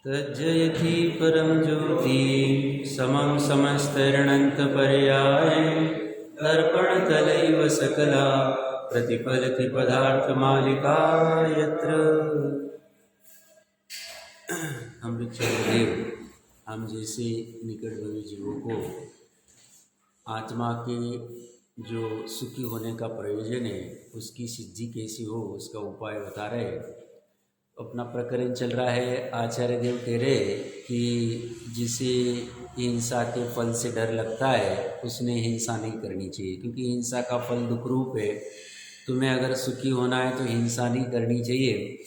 तज्जयति परम ज्योति समं समस्तैर्णन्तपर्याय दर्पणतलैव सकला प्रतिफलति पदार्थमालिका यत्र। हम भिक्षुदेव हम जैसे निकटवर्ती जीवों को आत्मा के जो सुखी होने का प्रयोजन है उसकी सिद्धि कैसी हो उसका उपाय बता रहे। अपना प्रकरण चल रहा है। आचार्य देव कह रहे कि जिसे हिंसा के फल से डर लगता है उसने हिंसा नहीं करनी चाहिए, क्योंकि हिंसा का फल दुख रूप है। तुम्हें अगर सुखी होना है तो हिंसा नहीं करनी चाहिए।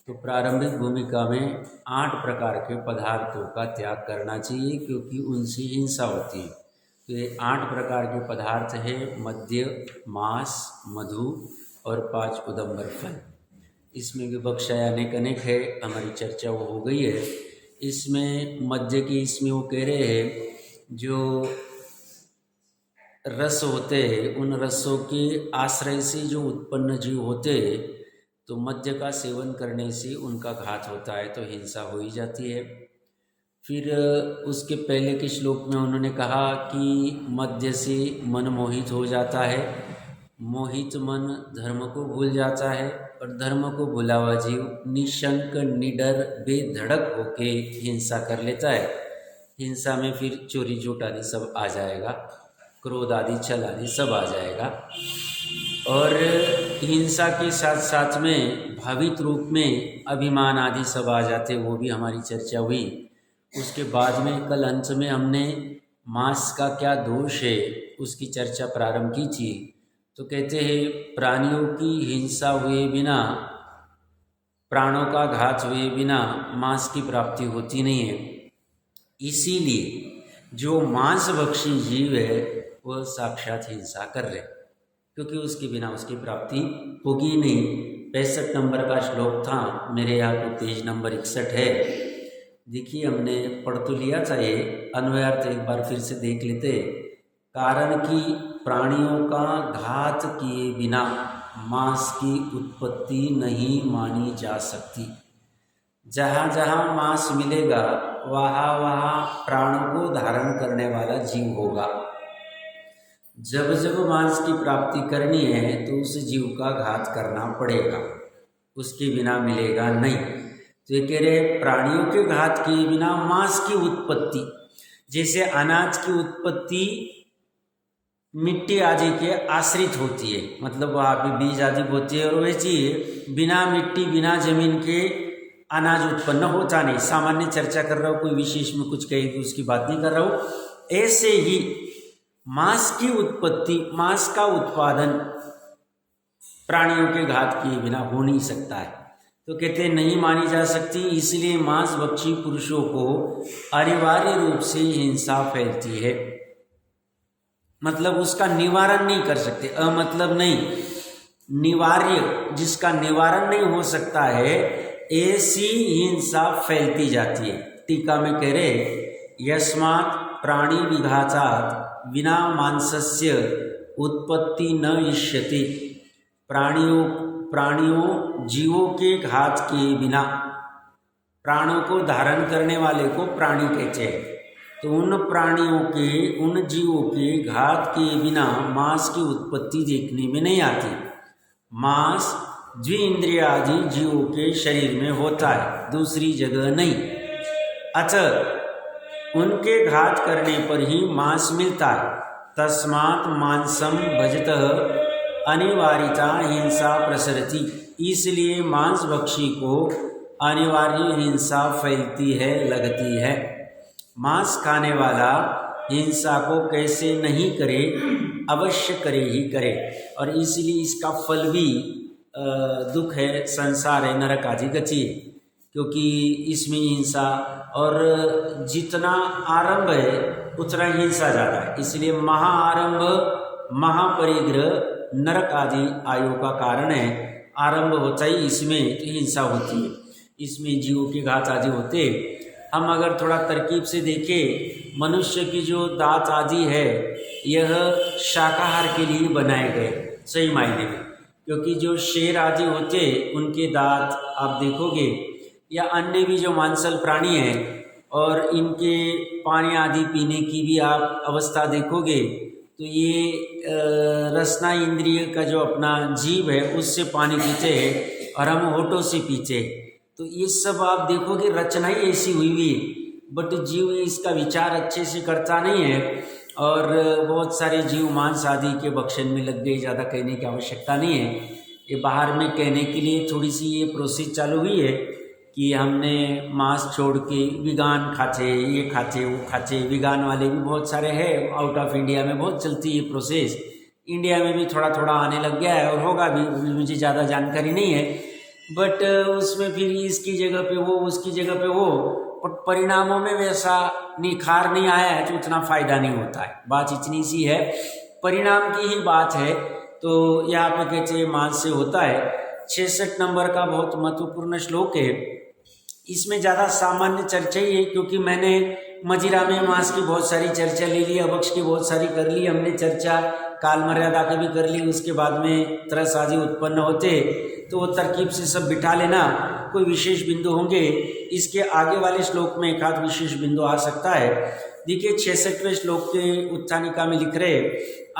तो प्रारंभिक भूमिका में 8 प्रकार के पदार्थों का त्याग करना चाहिए, क्योंकि उनसे हिंसा होती है। तो ये 8 प्रकार के पदार्थ है मद्य, मांस, मधु और 5 उदंबर फल। इसमें विवक्षाएं अनेक है, हमारी चर्चा वो हो गई है। इसमें मद्य की इसमें वो कह रहे हैं जो रस होते हैं उन रसों के आश्रय से जो उत्पन्न जीव होते हैं, तो मद्य का सेवन करने से उनका घात होता है, तो हिंसा हो ही जाती है। फिर उसके पहले के श्लोक में उन्होंने कहा कि मद्य से मन मोहित हो जाता है, मोहित मन धर्म को भूल जाता है, और धर्म को भुला हुआ जीव निशंक निडर बेधड़क होके हिंसा कर लेता है। हिंसा में फिर चोरी चोट आदि सब आ जाएगा, क्रोध आदि छल आदि सब आ जाएगा। और हिंसा के साथ साथ में भावित रूप में अभिमान आदि सब आ जाते, वो भी हमारी चर्चा हुई। उसके बाद में कल अंत में हमने मांस का क्या दोष है उसकी चर्चा प्रारंभ की थी। तो कहते हैं प्राणियों की हिंसा हुए बिना, प्राणों का घात हुए बिना मांस की प्राप्ति होती नहीं है। इसीलिए जो मांसभक्षी जीव है वह साक्षात हिंसा कर रहे, क्योंकि उसके बिना उसकी प्राप्ति होगी नहीं। 65 नंबर का श्लोक था, मेरे यहाँ पे पेज नंबर 61 है। देखिए हमने पढ़ तो लिया था, ये अन्वयार्थ एक बार फिर से देख लेते। कारण कि प्राणियों का घात किए बिना मांस की उत्पत्ति नहीं मानी जा सकती। जहाँ जहाँ मांस मिलेगा वहाँ वहाँ प्राणों को धारण करने वाला जीव होगा। जब जब मांस की प्राप्ति करनी है तो उस जीव का घात करना पड़ेगा, उसके बिना मिलेगा नहीं। तो ये कह रहे प्राणियों के घात किए बिना मांस की उत्पत्ति, जैसे अनाज की उत्पत्ति मिट्टी आदि के आश्रित होती है, मतलब वहाँ पे बीज आदि होती है, और वैसी बिना मिट्टी बिना जमीन के अनाज उत्पन्न होता नहीं। सामान्य चर्चा कर रहा हूँ, कोई विशेष में कुछ कहेगी उसकी बात नहीं कर रहा हूँ। ऐसे ही मांस की उत्पत्ति, मांस का उत्पादन प्राणियों के घात किए बिना हो नहीं सकता है। तो कहते नहीं मानी जा सकती, इसलिए मांसभक्षी पुरुषों को अनिवार्य रूप से हिंसा फैलती है। मतलब उसका निवारण नहीं कर सकते, मतलब नहीं, निवार्य, जिसका निवारण नहीं हो सकता है, ऐसी हिंसा फैलती जाती है। टीका में कह रहे यस्मात् प्राणी विघातात् विना मांसस्य उत्पत्ति न इष्यते। प्राणियों जीवों के घात के बिना, प्राणों को धारण करने वाले को प्राणी कहते हैं, तो उन प्राणियों के, उन जीवों के घात के बिना मांस की उत्पत्ति देखने में नहीं आती। मांस द्विइंद्रिय आदि जीवों के शरीर में होता है, दूसरी जगह नहीं। अतः उनके घात करने पर ही मांस मिलता है। तस्मात् मांसम भजतः अनिवार्यता हिंसा प्रसरति। इसलिए मांसभक्षी को अनिवार्य हिंसा फैलती है, लगती है। मांस खाने वाला हिंसा को कैसे नहीं करे, अवश्य करे ही करे। और इसलिए इसका फल भी दुख है, संसार है, नरक आदि गति है, क्योंकि इसमें हिंसा, और जितना आरंभ है उतना हिंसा ज़्यादा है। इसलिए महाआरंभ महापरिग्रह नरक आदि आयु का कारण है। आरंभ होता ही इसमें तो हिंसा होती है, इसमें जीवों के घात आदि होते। हम अगर थोड़ा तरकीब से देखें, मनुष्य की जो दांत आदि है यह शाकाहार के लिए बनाए गए सही मायने में, क्योंकि जो शेर आदि होते उनके दांत आप देखोगे या अन्य भी जो मांसल प्राणी हैं, और इनके पानी आदि पीने की भी आप अवस्था देखोगे तो ये रसना इंद्रिय का जो अपना जीव है उससे पानी पीते हैं और हम होठों से पीते हैं। तो ये सब आप देखोगे रचना ही ऐसी हुई हुई है, बट जीव इसका विचार अच्छे से करता नहीं है, और बहुत सारे जीव मांस आदि के भक्षण में लग गए। ज़्यादा कहने की आवश्यकता नहीं है, ये बाहर में कहने के लिए थोड़ी सी ये प्रोसेस चालू हुई है कि हमने मांस छोड़ के वीगान खाते, ये खाते वो खाते। वीगान वाले भी बहुत सारे हैं, आउट ऑफ इंडिया में बहुत चलती है प्रोसेस, इंडिया में भी थोड़ा थोड़ा आने लग गया है और होगा भी, मुझे ज़्यादा जानकारी नहीं है। बट उसमें फिर इसकी जगह पे वो, उसकी जगह पे वो, और परिणामों में वैसा निखार नहीं आया है तो उतना फ़ायदा नहीं होता है। बात इतनी सी है, परिणाम की ही बात है। तो यहाँ पे कहते हैं मांस से होता है। 66 नंबर का बहुत महत्वपूर्ण श्लोक है, इसमें ज़्यादा सामान्य चर्चा ही है, क्योंकि मैंने मदिरा में मांस की बहुत सारी चर्चा ले ली, अभक्ष की बहुत सारी कर ली हमने चर्चा, काल मर्यादा की भी कर ली। उसके बाद में त्रस आदि उत्पन्न होते तो वो तरकीब से सब बिठा लेना, कोई विशेष बिंदु होंगे। इसके आगे वाले श्लोक में एक आध विशेष बिंदु आ सकता है। देखिए 66वें श्लोक के उत्थानिका में लिख रहे,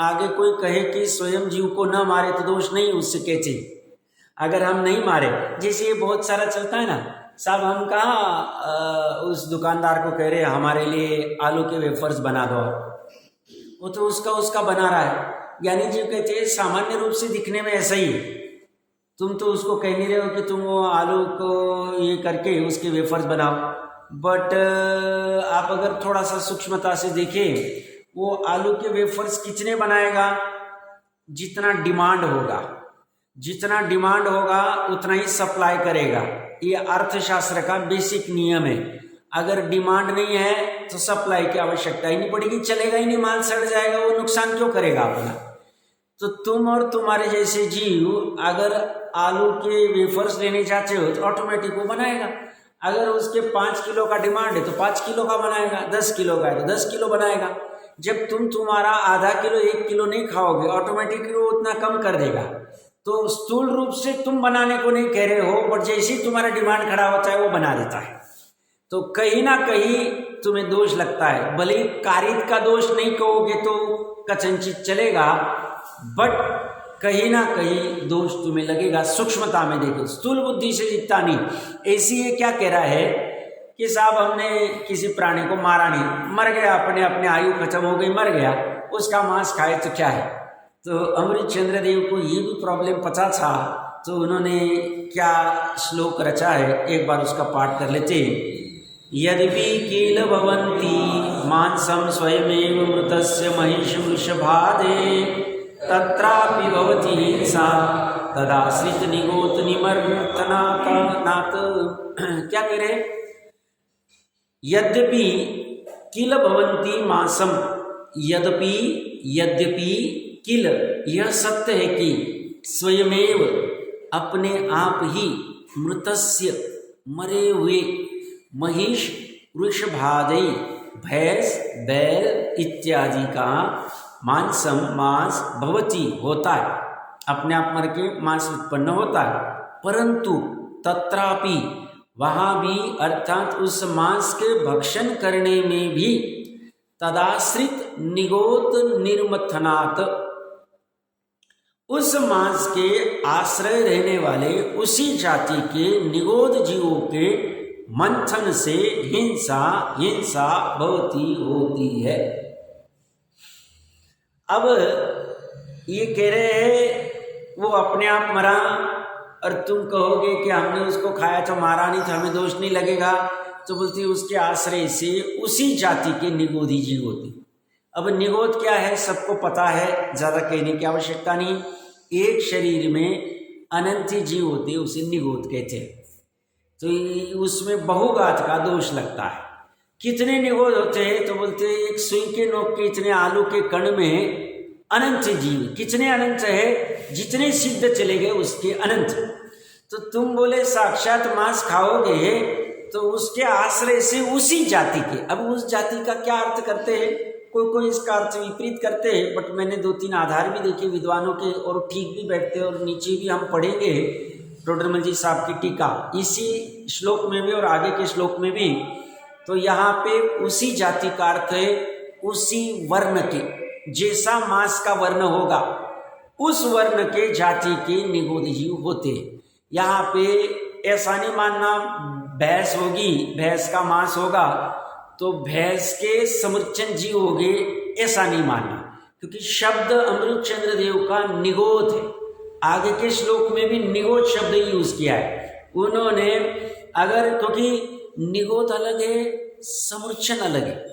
आगे कोई कहे कि स्वयं जीव को न मारे तो दोष नहीं, उससे कहते अगर हम नहीं मारे, जैसे ये बहुत सारा चलता है ना साहब, हम कहाँ उस दुकानदार को कह रहे हमारे लिए आलू के वेफर्स बना दो, वो तो उसका बना रहा है। यानी जो कहते हैं सामान्य रूप से दिखने में ऐसा ही है, तुम तो उसको कह नहीं रहे हो कि तुम वो आलू को ये करके उसके वेफर्स बनाओ, बट आप अगर थोड़ा सा सूक्ष्मता से देखें, वो आलू के वेफर्स कितने बनाएगा, जितना डिमांड होगा, जितना डिमांड होगा उतना ही सप्लाई करेगा। ये अर्थशास्त्र का बेसिक नियम है। अगर डिमांड नहीं है तो सप्लाई की आवश्यकता ही नहीं पड़ेगी, चलेगा ही नहीं, माल सड़ जाएगा, वो नुकसान क्यों करेगा अपना। तो तुम और तुम्हारे जैसे जीव अगर आलू के वेफर्स लेने चाहते हो तो ऑटोमेटिक वो बनाएगा। अगर उसके 5 किलो का डिमांड है तो 5 किलो का बनाएगा, 10 किलो का है तो 10 किलो बनाएगा। जब तुम्हारा आधा किलो 1 किलो नहीं खाओगे, ऑटोमेटिकली वो उतना कम कर देगा। तो स्थूल रूप से तुम बनाने को नहीं कह रहे हो, बट जैसे ही तुम्हारा डिमांड खड़ा होता है वो बना देता है। तो कहीं ना कहीं तुम्हें दोष लगता है, भले ही कारित का दोष नहीं कहोगे तो कथनचित चलेगा, बट कहीं ना कहीं दोष तुम्हें लगेगा। सूक्ष्मता में देखो, स्थूल बुद्धि से दिखता नहीं। ऐसी ये क्या कह रहा है कि साहब हमने किसी प्राणी को मारा नहीं, मर गया, अपने आयु खत्म हो गई, मर गया, उसका मांस खाए तो क्या है। तो अमृत चंद्र देव को ये भी प्रॉब्लम पता था, तो उन्होंने क्या श्लोक रचा है, एक बार उसका पाठ कर लेते हैं। यद्यपि किल भवन्ति मांसम स्वयमेव मृतस्य महिष वृषभादे तत्रापि भवति हिंसा तदाश्रित निगोत निमर्थनात्। क्या कह रहे, यद्यपि किल भवन्ति मांसम, यद्यपि किल, यह सत्य है कि स्वयमेव, अपने आप ही, मृतस्य, मरे हुए, महिष वृषभादि, भैंस बैल इत्यादि का मांसम, मांस, भवति, होता है, अपने आप मर के मांस उत्पन्न होता है। परंतु तत्रापि, वहाँ भी, अर्थात उस मांस के भक्षण करने में भी, तदाश्रित निगोत निर्मथनात्, उस मांस के आश्रय रहने वाले उसी जाति के निगोद जीवों के मंथन से हिंसा भवती, होती है। अब ये कह रहे हैं वो अपने आप मरा, और तुम कहोगे कि हमने उसको खाया तो मारा नहीं तो हमें दोष नहीं लगेगा। तो बोलती उसके आश्रय से उसी जाति के निगोदी जीव होते। अब निगोद क्या है सबको पता है, ज़्यादा कहने की आवश्यकता नहीं। एक शरीर में अनंत जीव होते, उसे निगोद कहते हैं। तो उसमें बहुघात का दोष लगता है। कितने निगोद होते हैं, तो बोलते हैं एक सुई के नोक के इतने आलू के कण में अनंत जीव। कितने अनंत है, जितने सिद्ध चले गए उसके अनंत। तो तुम बोले साक्षात मांस खाओगे तो उसके आश्रय से उसी जाति के। अब उस जाति का क्या अर्थ करते हैं, कोई इसका अर्थ विपरीत करते हैं, बट मैंने 2-3 आधार भी देखे विद्वानों के और ठीक भी बैठते हैं, और नीचे भी हम पढ़ेंगे टोडरमल जी साहब की टीका, इसी श्लोक में भी और आगे के श्लोक में भी। तो यहाँ पे उसी जाति का अर्थ है उसी वर्ण के, जैसा मांस का वर्ण होगा उस वर्ण के जाति के निगोद जीव होते। यहाँ पे ऐसा नहीं मानना भैंस होगी, भैंस का मांस होगा तो भैंस के समृचन जीव हो गए, ऐसा नहीं मानना, क्योंकि शब्द अमृत चंद्र देव का निगोद है। आगे के श्लोक में भी निगोद शब्द यूज किया है उन्होंने। अगर क्योंकि निगोद अलग है, समृचन अलग है।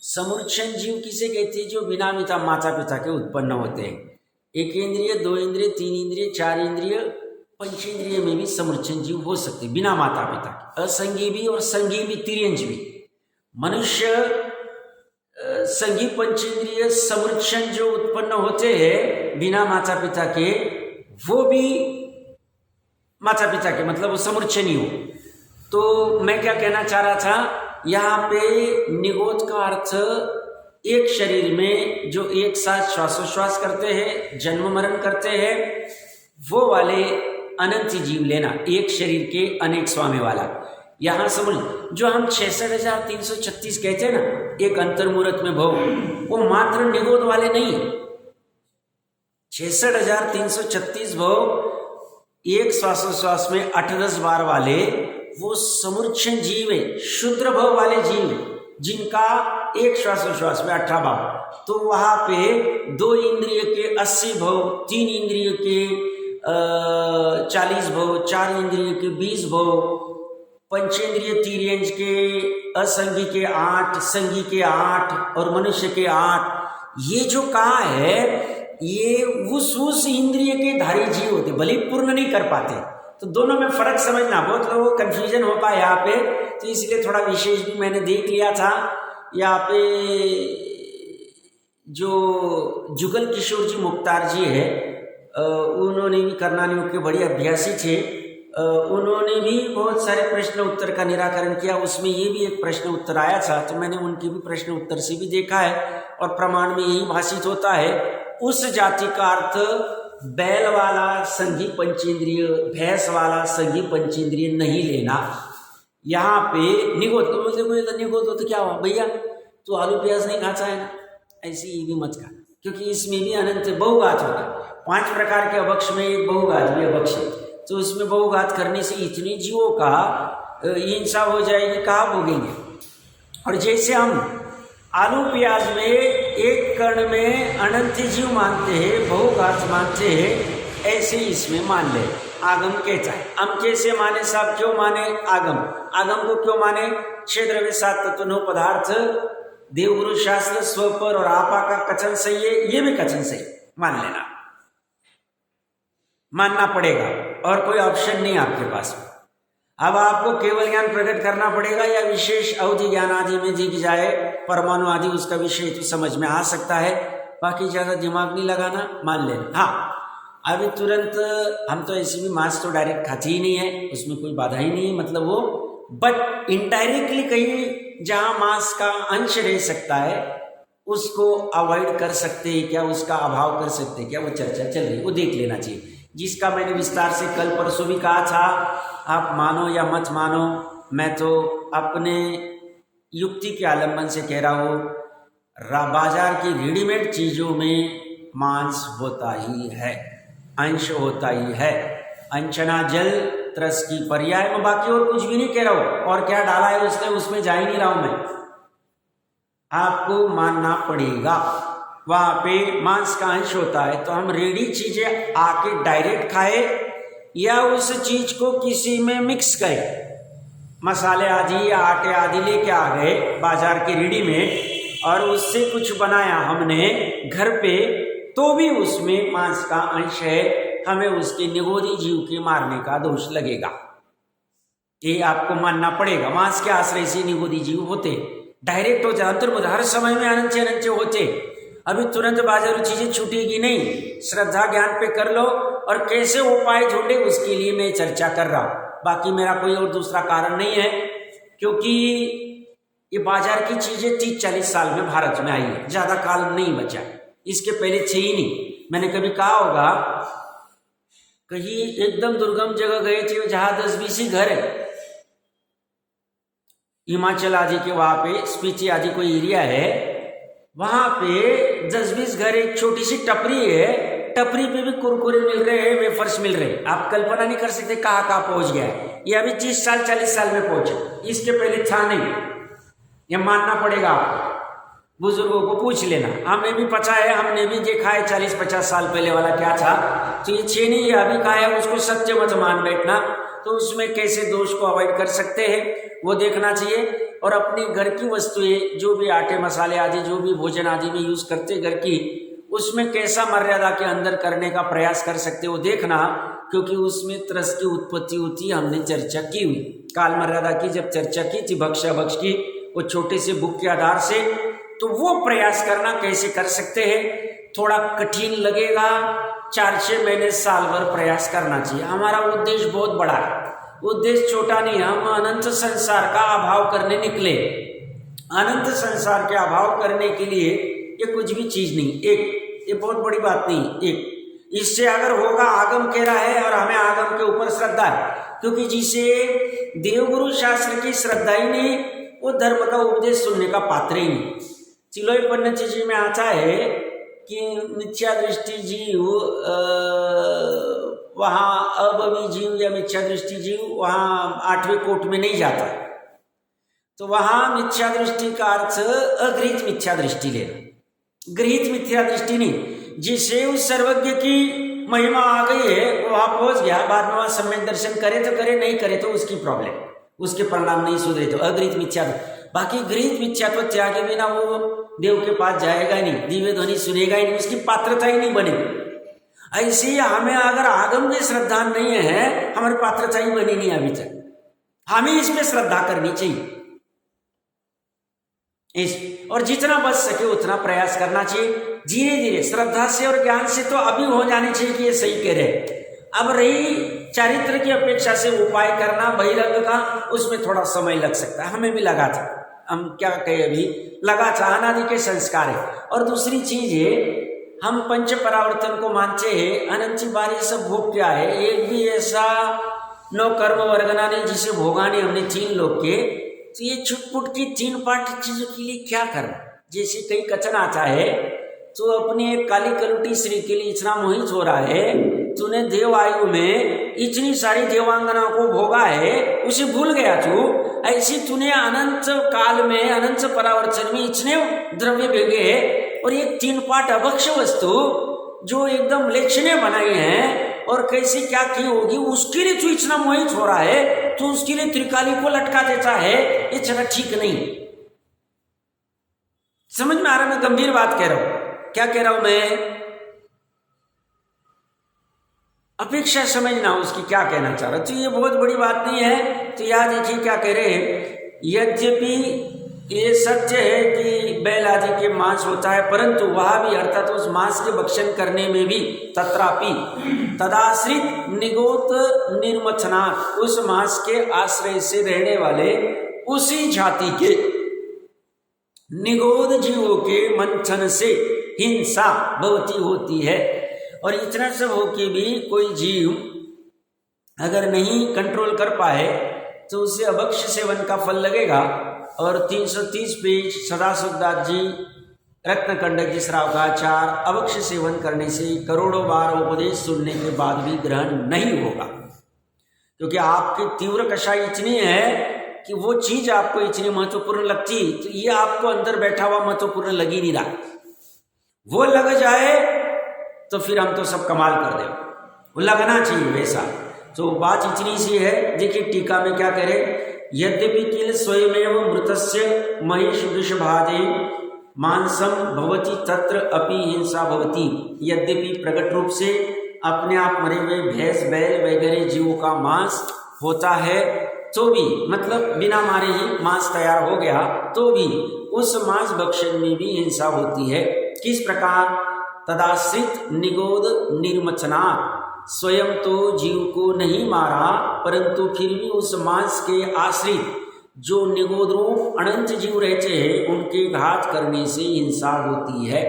समृचन जीव किसे कहते हैं? जो बिना माता पिता के उत्पन्न होते हैं। एक इंद्रिय, दो इंद्रिय, तीन इंद्रिय, चार इंद्रिय, पंचेंद्रिय में भी समृचन जीव हो सकते हैं बिना माता पिता के। असंगी भी और संगी भी, तिर्यंज भी। मनुष्य संगी पंचेंद्रिय समृचन जो उत्पन्न होते हैं बिना माता पिता के, वो भी माता पिता के, मतलब वो समृचन ही हो। तो मैं क्या कहना चाह रहा था, यहाँ पे निगोद का अर्थ एक शरीर में जो एक साथ श्वासोश्वास करते हैं, जन्म मरण करते हैं, वो वाले अनंत जीव लेना, एक शरीर के अनेक स्वामी वाला। यहाँ समझ, जो हम 66,336 कहते हैं ना, एक अंतर्मुहूर्त में भव, वो मात्र निगोद वाले नहीं। 66,336 भव एक श्वासोश्वास में 8-10 बार वाले, वो समृचन जीव है, शुद्र भव वाले जीव जिनका एक श्वासोश्वास में 18 बार। तो वहां पे 2 इंद्रिय के 80 भव, 3 इंद्रिय के 40 भव, 4 इंद्रिय के 20 भव, पंचेंद्रिय तिर्यंज के, असंगी के 8, संगी के 8 और मनुष्य के 8। ये जो कहा है ये उस इंद्रिय के धारी जीव होते, भले पूर्ण नहीं कर पाते। तो दोनों में फर्क समझना, बहुत लोगों को कंफ्यूजन होता है यहाँ पे, तो इसलिए थोड़ा विशेष भी मैंने देख लिया था। यहाँ पे जो जुगल किशोर जी मुख्तार जी है, उन्होंने भी करनानियों के बड़े अभ्यासी थे, उन्होंने भी बहुत सारे प्रश्न उत्तर का निराकरण किया। उसमें ये भी एक प्रश्न उत्तर आया था, तो मैंने उनके भी प्रश्न उत्तर से भी देखा है और प्रमाण में यही भाषित होता है। उस जाति का अर्थ बैल वाला संगी पंचेंद्रिय, भैंस वाला संगी पंचेंद्रिय नहीं लेना। यहाँ पे निगोद को बोलते, निगोद हो तो क्या हुआ भैया, तू आलू प्याज नहीं खाता है ना, ऐसी ये भी मत खा, क्योंकि इसमें भी अनंत बहुघात होगा। 5 प्रकार के अभक्ष में एक बहुघात भी अभक्ष है, तो उसमें बहुघात करने से इतने जीवों का हिंसा हो जाएगी, कहाँ भोगेंगे। और जैसे हम आलू प्याज में एक कण में अनंत जीव मानते हैं, बहुघात मानते हैं, ऐसे इसमें मान ले। आगम कहता है, हम कैसे माने साहब, क्यों माने आगम? आगम को क्यों माने? 6 द्रव्य 7 तत्व 9 पदार्थ, देवगुरु शास्त्र, स्वपर और आपा का कथन सही है, ये भी कथन सही, मान लेना, मानना पड़ेगा और कोई ऑप्शन नहीं आपके पास। अब आपको केवल ज्ञान प्रकट करना पड़ेगा या विशेष अवधि ज्ञान आदि में दिख जाए, परमाणु आदि, उसका विषय तो समझ में आ सकता है, बाकी ज़्यादा दिमाग नहीं लगाना, मान लेना। हाँ, अभी तुरंत हम तो ऐसे भी मांस तो डायरेक्ट खाते ही नहीं है, उसमें कोई बाधा ही नहीं, मतलब वो, बट इनडायरेक्टली कहीं जहाँ मांस का अंश रह सकता है उसको अवॉइड कर सकते हैं क्या, उसका अभाव कर सकते हैं क्या, वो चर्चा चल रही, वो देख लेना चाहिए, जिसका मैंने विस्तार से कल परसों भी कहा था। आप मानो या मत मानो, मैं तो अपने युक्ति के आलम्बन से कह रहा हूँ, बाजार की रेडीमेड चीज़ों में मांस होता ही है, अंश होता ही है। अंचना जल त्रस की पर्याय में, बाकी और कुछ भी नहीं कह रहा हूँ, और क्या डाला है उसने, उसमें जा ही नहीं रहा हूँ मैं। आपको मानना पड़ेगा, वहाँ पे मांस का अंश होता है, तो हम रेडी चीज़ें आके डायरेक्ट खाए या उस चीज को किसी में मिक्स करें, मसाले आदि या आटे आदि लेके आ गए बाजार के रेडी में और उससे कुछ बनाया हमने घर पे, तो भी उसमें मांस का अंश है, हमें उसके निगोदी जीव के मारने का दोष लगेगा। ये आपको मानना पड़ेगा। मांस के आश्रय से निगोदी जीव होते, डायरेक्ट हो जाए, अंतर्मुद हर समय में अनंचे अनंचे होते। अभी तुरंत बाजारू चीजें छूटेगी नहीं, श्रद्धा ज्ञान पे कर लो और कैसे उपाय ढूंढे उसके लिए मैं चर्चा कर रहा हूँ। बाकी मेरा कोई और दूसरा कारण नहीं है, क्योंकि ये बाजार की चीजें 30-40 साल में भारत में आई है, ज्यादा काल नहीं बचा, इसके पहले छे ही नहीं। मैंने कभी कहा होगा कहीं एकदम दुर्गम जगह गए थे जहां 10-20 ही घर है, हिमाचल आदि के वहां पे स्पीति आदि कोई एरिया है, वहां पे 10-20 घर, एक छोटी सी टपरी है, टपरी पे भी कुरकुरे मिल रहे हैं, वेफर्स मिल रहे हैं। आप कल्पना नहीं कर सकते कहाँ पहुंच गया है ये। अभी 30 साल 40 साल में पहुंचे, इसके पहले था नहीं, ये मानना पड़ेगा आपको। बुजुर्गों को पूछ लेना, हमें भी पता है, हमने भी देखा है 40-50 साल पहले वाला क्या था। तो ये छे नहीं अभी का है, उसको सत्य मत मान बैठना। तो उसमें कैसे दोष को अवॉइड कर सकते हैं वो देखना चाहिए। और अपनी घर की वस्तुएं जो भी आटे मसाले आदि जो भी भोजन आदि में यूज करते घर की, उसमें कैसा मर्यादा के अंदर करने का प्रयास कर सकते हो देखना, क्योंकि उसमें त्रस की उत्पत्ति होती है। हमने चर्चा की हुई काल मर्यादा की, जब चर्चा की थी भक्ष्याभक्ष की, वो छोटे से बुक के आधार से। तो वो प्रयास करना कैसे कर सकते हैं, थोड़ा कठिन लगेगा, 4-6 महीने साल भर प्रयास करना चाहिए। हमारा उद्देश्य बहुत बड़ा है, उद्देश्य छोटा नहीं है। हम अनंत संसार का अभाव करने निकले। अनंत संसार के अभाव करने के लिए ये कुछ भी चीज नहीं, ये बहुत बड़ी बात नहीं। इससे अगर होगा, आगम कह रहा है और हमें आगम के ऊपर श्रद्धा है, क्योंकि जिसे देवगुरु शास्त्र की श्रद्धा ही नहीं, वो धर्म का उपदेश सुनने का पात्र ही नहीं। चिलोई पन्नची जी में आता है कि मिथ्या दृष्टि जीव वहाँ अभवी जीव या मिथ्या दृष्टि जीव वहाँ 8वें कोट में नहीं जाता। तो वहाँ मिथ्या दृष्टि का अर्थ अगृहित मिथ्या दृष्टि लेना, गृहित मिथ्या दृष्टि नहीं। जिसे उस सर्वज्ञ की महिमा आ गई है वो वहाँ पहुँच गया, बाद में वहाँ सम्यक दर्शन करे तो करे, नहीं करे तो उसकी प्रॉब्लम, उसके परिणाम नहीं सुधरे तो अगृहित मिथ्या। बाकी गृहित मिथ्या तो त्यागे बिना वो देव के पास जाएगा ही नहीं, दिव्य ध्वनि सुनेगा ही नहीं, उसकी पात्रता ही नहीं बनेगी। ऐसे ही हमें अगर आगम में श्रद्धा नहीं है, हमारी पात्रता ही बनी नहीं अभी तक, हमें इस पे श्रद्धा करनी चाहिए। और जितना बच सके उतना प्रयास करना चाहिए, धीरे धीरे श्रद्धा से और ज्ञान से तो अभी हो जाने चाहिए कि ये सही कह रहे। अब रही चारित्र की अपेक्षा से उपाय करना बहिरंग का, उसमें थोड़ा समय लग सकता है, हमें भी लगा था, हम क्या कहे अभी लगा था, अनादि के संस्कार है। और दूसरी चीज है, हम पंच परावर्तन को मानते हैं, अनंत बारी सब भोग क्या है, एक भी ऐसा नो कर्म वर्गना नहीं जिसे भोगाने हमने 3 लोग के। तो ये छुटपुट की 3 पाठ चीजों के लिए क्या करना। जैसे कई कथन आता है, तो अपनी एक काली कलुटी स्त्री के लिए इतना मोहित हो रहा है, तूने देव आयु में इतनी सारी देवांगना को भोगा है, उसे भूल गया तू। ऐसी तूने अनंत काल में अनंत परावर्तन में इतने द्रव्य भेगे, और ये 3 पाठ अभक्ष वस्तु जो एकदम लेखने बनाई हैं और कैसे क्या की होगी, उसके लिए तू इतना मोहित हो रहा है, तो उसके लिए त्रिकाली को लटका देता है, ये जगह ठीक नहीं। समझ में आ रहा है मैं गंभीर बात कह रहा हूं, क्या कह रहा हूं मैं, अपेक्षा समझना उसकी क्या कहना चाह रहा। तो ये बहुत बड़ी बात नहीं है। तो याद देखिए क्या कह रहे हैं, यद्यपि ये सत्य है कि बैल आदि के मांस होता है, परंतु वह भी अर्थात उस मांस के भक्षण करने में भी तत्रापि तदाश्रित निगोत निर्मथना, उस मांस के आश्रय से रहने वाले उसी जाति के निगोद जीवों के मंथन से हिंसा भवती होती है। और इतना सब हो के भी कोई जीव अगर नहीं कंट्रोल कर पाए तो उसे अभक्ष सेवन का फल लगेगा। और 330 पेज सदाशिवदास जी रत्नकंडक जी श्रावकाचार, अभक्ष सेवन करने से करोड़ों बार उपदेश सुनने के बाद भी ग्रहण नहीं होगा, क्योंकि आपकी तीव्र कषाय इतनी है कि वो चीज आपको इतनी महत्वपूर्ण लगती, तो ये आपको अंदर बैठा हुआ महत्वपूर्ण लग ही नहीं रहा। वो लग जाए तो फिर हम तो सब कमाल कर दे, वो लगना चाहिए वैसा। तो बात इतनी सी है। देखिए टीका में क्या कह रहे, यद्यपि किल स्वयमेव मृतस्य महिष वृषभादे मांसम भवति तत्र अपि हिंसा भवति। यद्यपि प्रकट रूप से अपने आप मरे हुए भैंस बैल वगैरह जीवों का मांस होता है, तो भी मतलब बिना मारे ही मांस तैयार हो गया, तो भी उस मांस भक्षण में भी हिंसा होती है। किस प्रकार, तदाश्रित निगोद निर्मचना, स्वयं तो जीव को नहीं मारा, परंतु फिर भी उस मांस के आश्रित जो निगोद रूप अनंत जीव रहते हैं उनके घात करने से हिंसा होती है।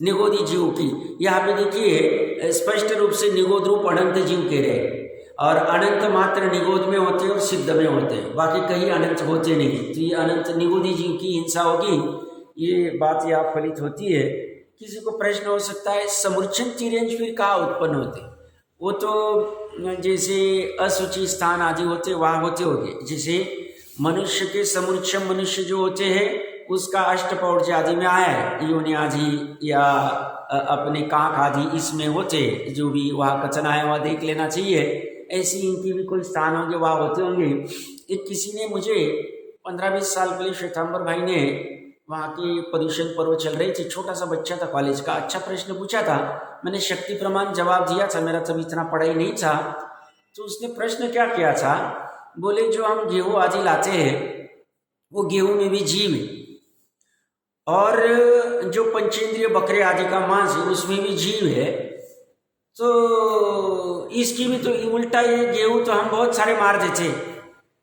निगोदी जीव की। यहाँ पे देखिए स्पष्ट रूप से निगोद रूप अनंत जीव कह रहे हैं, और अनंत मात्र निगोद में होते हैं और सिद्ध में होते हैं, बाकी कहीं अनंत होते नहीं। तो ये अनंत निगोदी जीव की हिंसा होगी, ये बात यहाँ फलित होती है। किसी को प्रश्न हो सकता है समूर्छन तिर्यंश फिर कहाँ उत्पन्न होते? वो तो जैसे अशुचि स्थान आदि होते वहाँ होते होंगे। जैसे मनुष्य के समूर्छम मनुष्य जो होते हैं उसका अष्टपौर्ज आदि में आया है, योनि आदि या अपने काक आदि इसमें होते, जो भी वहाँ कथन आया वहाँ देख लेना चाहिए। ऐसी इनकी भी कोई स्थान होंगे वहाँ होते होंगे। एक किसी ने मुझे 15-20 साल पहले श्वेतांबर भाई ने वहाँ की प्रदूषण पर्व चल रही थी, छोटा सा बच्चा था कॉलेज का, अच्छा प्रश्न पूछा था, मैंने शक्ति प्रमाण जवाब दिया था, मेरा तब इतना पढ़ाई नहीं था। तो उसने प्रश्न क्या किया था, बोले जो हम गेहूँ आदि लाते हैं वो गेहूँ में भी जीव है, और जो पंचेंद्रिय बकरे आदि का मांस है उसमें भी जीव है, तो इसकी भी तो उल्टा ये गेहूँ तो हम बहुत सारे मार देते,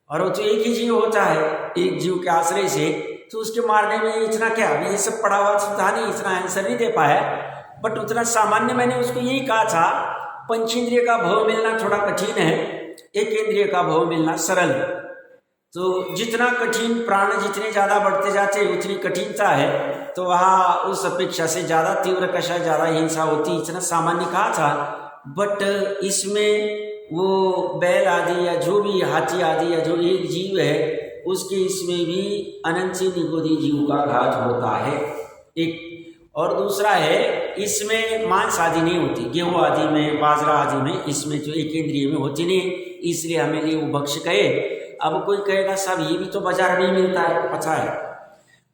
और वो तो एक ही जीव होता है, एक जीव के आश्रय से, तो उसके मारने में इतना क्या, ये सब पढ़ा हुआ था नहीं, इतना आंसर नहीं दे पाया, बट उतना सामान्य मैंने उसको यही कहा था, पंचेंद्रिय का भव मिलना थोड़ा कठिन है, एक इंद्रिय का भव मिलना सरल। तो जितना कठिन प्राण जितने ज़्यादा बढ़ते जाते उतनी कठिनता है, तो वहाँ उस अपेक्षा से ज़्यादा तीव्र कषाय ज़्यादा हिंसा होती, इतना सामान्य कहा था। बट इसमें वो बैल आदि या जो भी हाथी आदि या जो एक जीव है उसके इसमें भी अनंत से निगोदी जीव का घात होता है एक। और दूसरा है इसमें मांस आदि नहीं होती, गेहूँ आदि में बाजरा आदि में, इसमें जो एक इंद्रिय में होती नहीं, इसलिए हमें लिए वो भक्ष्य कहे। अब कोई कहेगा साहब ये भी तो बाजार नहीं मिलता है, पता है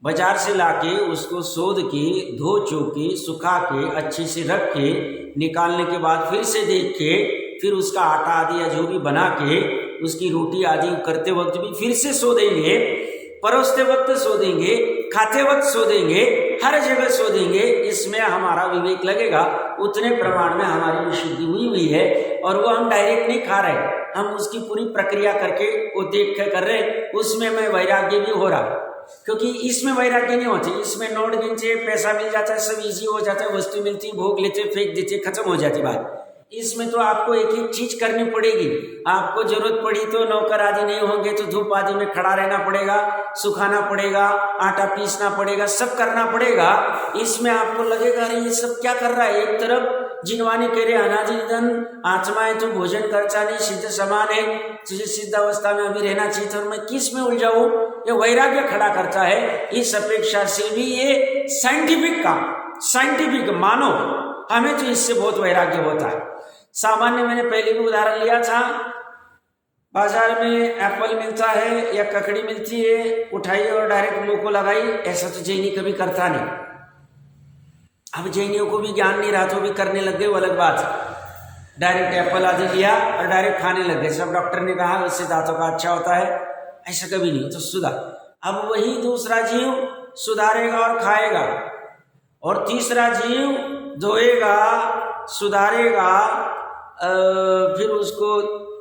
बाजार से लाके उसको सोध के धो चो के सुखा के अच्छे से रख के निकालने के बाद फिर से देख के फिर उसका आटा आदि या जो भी बना के उसकी रोटी आदि करते वक्त भी फिर से सो देंगे, परोसते वक्त सो देंगे, खाते वक्त सो देंगे, हर जगह सो देंगे, इसमें हमारा विवेक लगेगा, उतने प्रमाण में हमारी विशुद्धि हुई है। और वो हम डायरेक्ट नहीं खा रहे, हम उसकी पूरी प्रक्रिया करके वो देख कर रहे, उसमें मैं वैराग्य भी हो रहा, क्योंकि इसमें वैराग्य नहीं होती, इसमें नोट गिनते पैसा मिल जाता है, सब इजी हो जाता है, वस्तु मिलती भोग लेते फेंक देते खत्म हो जाती बात। इसमें तो आपको एक एक चीज करनी पड़ेगी, आपको जरूरत पड़ी तो नौकर आदि नहीं होंगे तो धूप आदि में खड़ा रहना पड़ेगा, सुखाना पड़ेगा, आटा पीसना पड़ेगा, सब करना पड़ेगा। इसमें आपको लगेगा अरे ये सब क्या कर रहा है। एक तरफ जिनवानी कह रहे अनादिधन आत्माएं तो भोजन खर्चा नहीं, सिद्ध समान है, तुझे सिद्ध अवस्था में अभी रहना चाहिए, और मैं किस में उलझाऊं, ये वैराग्य खड़ा करता है। इस अपेक्षा से भी ये साइंटिफिक काम, साइंटिफिक मानो, हमें तो इससे बहुत वैराग्य होता है। सामान्य मैंने पहले भी उदाहरण लिया था, बाजार में एप्पल मिलता है या ककड़ी मिलती है, उठाई और डायरेक्ट मुंह को लगाई, ऐसा तो जैनी कभी करता नहीं। अब जैनियों को भी ज्ञान नहीं रहा तो भी करने लग गए, वो अलग बात। डायरेक्ट एप्पल आदि लिया और डायरेक्ट खाने लग गए, सब डॉक्टर ने कहा उससे दांतों का अच्छा होता है, ऐसा कभी नहीं, तो सुधार। अब वही दूसरा जीव सुधारेगा और खाएगा, और तीसरा जीव धोएगा, सुधारेगा, फिर उसको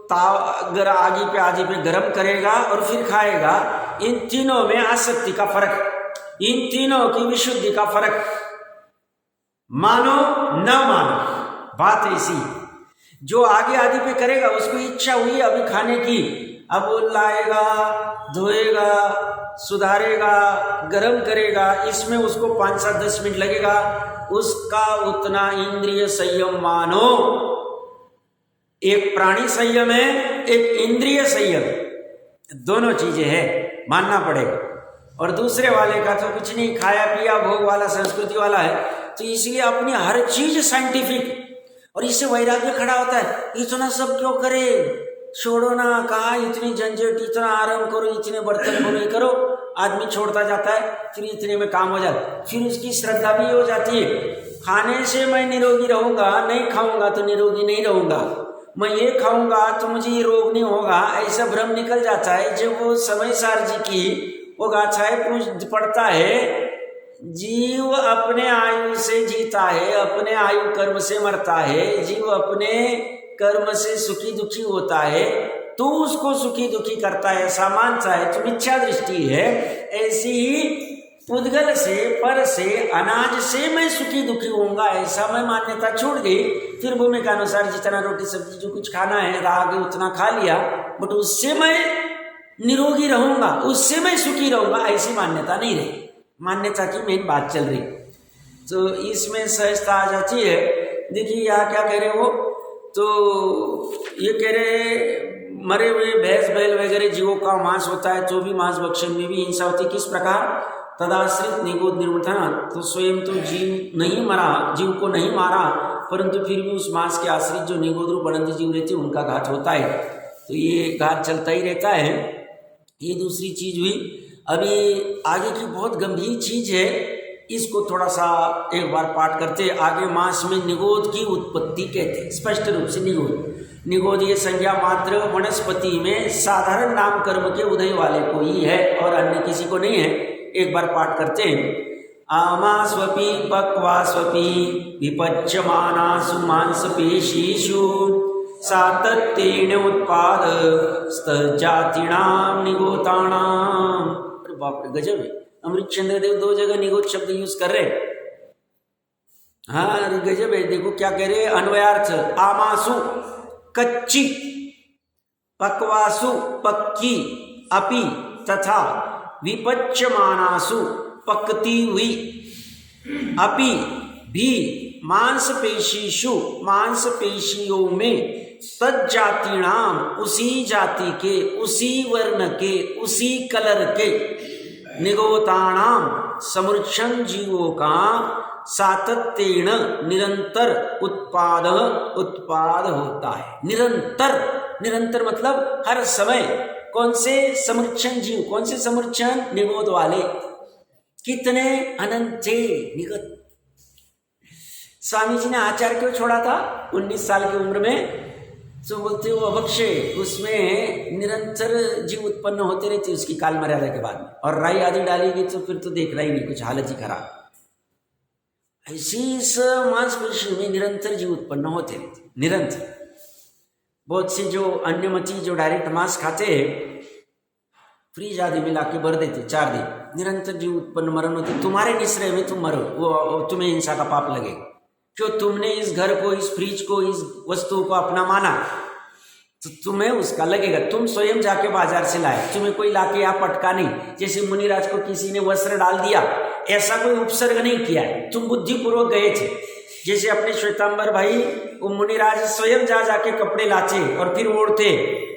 आगे पे आदि पे गर्म करेगा और फिर खाएगा। इन तीनों में आसक्ति का फर्क, इन तीनों की विशुद्धि का फर्क, मानो न मानो, बात ऐसी। जो आगे आदि पे करेगा उसको इच्छा हुई अभी खाने की, अब वो लाएगा, धोएगा, सुधारेगा, गरम करेगा, इसमें उसको 5-7-10 मिनट लगेगा, उसका उतना इंद्रिय संयम मानो। एक प्राणी संयम है, एक इंद्रिय संयम, दोनों चीजें हैं, मानना पड़ेगा। और दूसरे वाले का तो कुछ नहीं, खाया पिया भोग वाला संस्कृति वाला है, तो इसलिए अपनी हर चीज साइंटिफिक, और इससे वैराग्य खड़ा होता है। इतना सब क्यों करे, छोड़ो ना, कहा इतनी झंझट, इतना आराम करो, इतने बर्तन धोने करो, आदमी छोड़ता जाता है, फिर इतने में काम हो जाता है, फिर उसकी श्रद्धा भी हो जाती है, खाने से मैं निरोगी रहूंगा, नहीं खाऊंगा तो निरोगी नहीं रहूंगा, मैं ये खाऊंगा तो मुझे ये रोग नहीं होगा, ऐसा भ्रम निकल जाता है। जब वो समय सार जी की वो गाथाएं पढ़ता है, जीव अपने आयु से जीता है, अपने आयु कर्म से मरता है, जीव अपने कर्म से सुखी दुखी होता है, तो उसको सुखी दुखी करता है, ऐसा मानता है, तो मिथ्या दृष्टि है। ऐसी ही पुद्गल से, पर से, अनाज से मैं सुखी दुखी होऊंगा, ऐसा मैं मान्यता छोड़ गई। फिर भूमि के अनुसार जितना रोटी सब्जी जो कुछ खाना है रहा गया उतना खा लिया, बट उससे मैं निरोगी रहूंगा, उससे मैं सुखी रहूंगा, ऐसी मान्यता नहीं रही। मान्यता की मेन बात चल रही, तो इसमें सहजता आ जाती है। देखिए यहाँ क्या कह रहे हो, तो ये कह रहे मरे हुए भैंस बैल वगैरह जीवों का मांस होता है, तो भी मांस भक्षण में भी हिंसा होती है। किस प्रकार? तदाश्रित निगोद निर्वर्थन, तो स्वयं तो जीव नहीं मरा, जीव को नहीं मारा, परंतु फिर भी उस मांस के आश्रित जो निगोद रूप अनंत जीव रहते उनका घात होता है। तो ये घात चलता ही रहता है। ये दूसरी चीज हुई। अभी आगे की बहुत गंभीर चीज है, इसको थोड़ा सा एक बार पाठ करते। आगे मांस में निगोद की उत्पत्ति कहते हैं, स्पष्ट रूप से निगोद ये संज्ञा मात्र वनस्पति में साधारण नाम कर्म के उदय वाले को ही है और अन्य किसी को नहीं है। एक बार पाठ करते हैं। आमास्वपि पक्वास्वपि विपच्यमानासु मांसपेशीषु सातत्येन उत्पाद स्तजातीनां निगोतानां। अरे बाप रे, गजब है। अमृत चंद्र देव 2 जगह निगोद शब्द यूज कर रहे। हाँ गजब है। देखो क्या कह रहे, अन्वयार्थ। आमासु कच्ची, पक्वासु पक्की, अपि तथा, विपच्यमानासु पकती हुई, अपि भी, मांसपेशीषु मांसपेशियों में, तज्जातीनाम उसी जाति के, उसी वर्ण के, उसी कलर के, निगोतानाम समृक्षण जीवों का सातत्येन निरंतर उत्पाद होता है। निरंतर मतलब हर समय। कौन से समृक्षण जीव? कौन से समृक्षण? निगोद वाले। कितने? अनंत थे निगत। स्वामी जी ने आचार क्यों छोड़ा था 19 साल की उम्र में? तो बोलते वो अभक्षय, उसमें निरंतर जीव उत्पन्न होते रहते उसकी काल मर्यादा के बाद में, और राई आदि डालेगी तो फिर तो देखना ही नहीं, कुछ हालत ही खराब। ऐसी इस मांसपेशी में निरंतर जीव उत्पन्न होते रहते, निरंतर। बहुत से जो अन्यमती जो डायरेक्ट मांस खाते हैं, फ्रीज आदि में लाके भर देते 4 दिन, निरंतर जीव उत्पन्न मरण होते। तुम्हारे निश्रय में तुम मरो, वो तुम्हें हिंसा का पाप लगेगा। क्यों? तुमने इस घर को, इस फ्रिज को, इस वस्तु को अपना माना, तो तुम्हें उसका लगेगा। तुम स्वयं जाके बाजार से लाए, तुम्हें कोई लाके यहाँ पटका नहीं। जैसे मुनिराज को किसी ने वस्त्र डाल दिया, ऐसा कोई उपसर्ग नहीं किया है, तुम बुद्धिपूर्वक गए थे। जैसे अपने श्वेतांबर भाई, वो मुनिराज स्वयं जाके कपड़े लाते और फिर ओढ़ते,